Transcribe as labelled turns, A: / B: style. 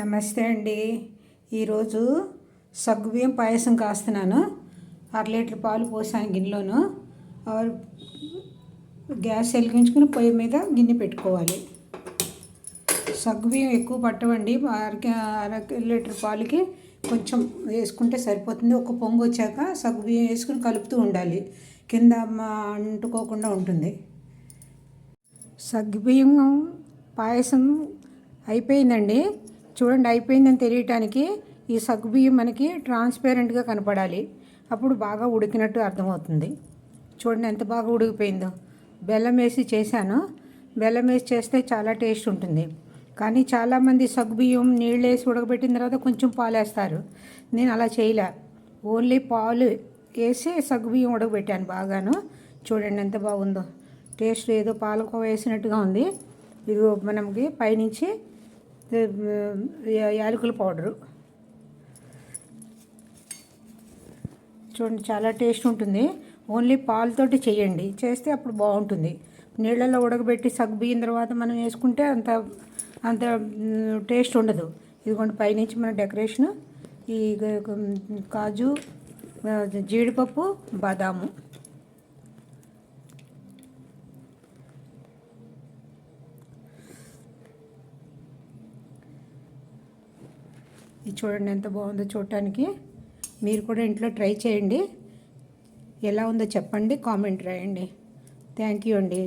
A: నమస్తే అండి. ఈరోజు సగ్గుబియ్యం పాయసం కాస్తున్నాను. 1 లీటర్ పాలు పోసాను గిన్నెలోను. గ్యాస్ వెలిగించుకుని పొయ్యి మీద గిన్నె పెట్టుకోవాలి. సగ్గుబియ్యం ఎక్కువ పట్టవండి. అర లీటర్ పాలకి కొంచెం వేసుకుంటే సరిపోతుంది. ఒక పొంగు వచ్చాక సగ్గుబియ్యం వేసుకుని కలుపుతూ ఉండాలి, కింద అంటుకోకుండా ఉంటుంది. సగ్గుబియ్యం పాయసం అయిపోయిందండి. చూడండి, అయిపోయిందని తెలియటానికి ఈ సగ్గుబియ్యం మనకి ట్రాన్స్పరెంట్గా కనపడాలి. అప్పుడు బాగా ఉడికినట్టు అర్థమవుతుంది. చూడండి ఎంత బాగా ఉడికిపోయిందో. బెల్లం వేసి చేశాను. బెల్లం వేసి చేస్తే చాలా టేస్ట్ ఉంటుంది. కానీ చాలామంది సగ్గుబియ్యం నీళ్ళు వేసి ఉడకబెట్టిన తర్వాత కొంచెం పాలు వేస్తారు. నేను అలా చేయలే, ఓన్లీ పాలు వేసి సగ్గుబియ్యం ఉడకబెట్టాను బాగాను. చూడండి ఎంత బాగుందో. టేస్ట్ ఏదో పాలకోవ వేసినట్టుగా ఉంది. ఇది మనకి పైనుంచి యాలకుల పౌడరు. చూడండి చాలా టేస్ట్ ఉంటుంది. ఓన్లీ పాలతోటి చేయండి, చేస్తే అప్పుడు బాగుంటుంది. నీళ్ళల్లో ఉడకబెట్టి సగ్గుబియ్యం తర్వాత మనం వేసుకుంటే అంత టేస్ట్ ఉండదు. ఇదిగోండి పైనుంచి మన డెకరేషను ఈ కాజు, జీడిపప్పు, బాదాము. ఇది చూడండి ఎంత బాగుందో చూడటానికి. మీరు కూడా ఇంట్లో ట్రై చేయండి. ఎలా ఉందో చెప్పండి, కామెంట్ రాయండి. థ్యాంక్ యూ అండి.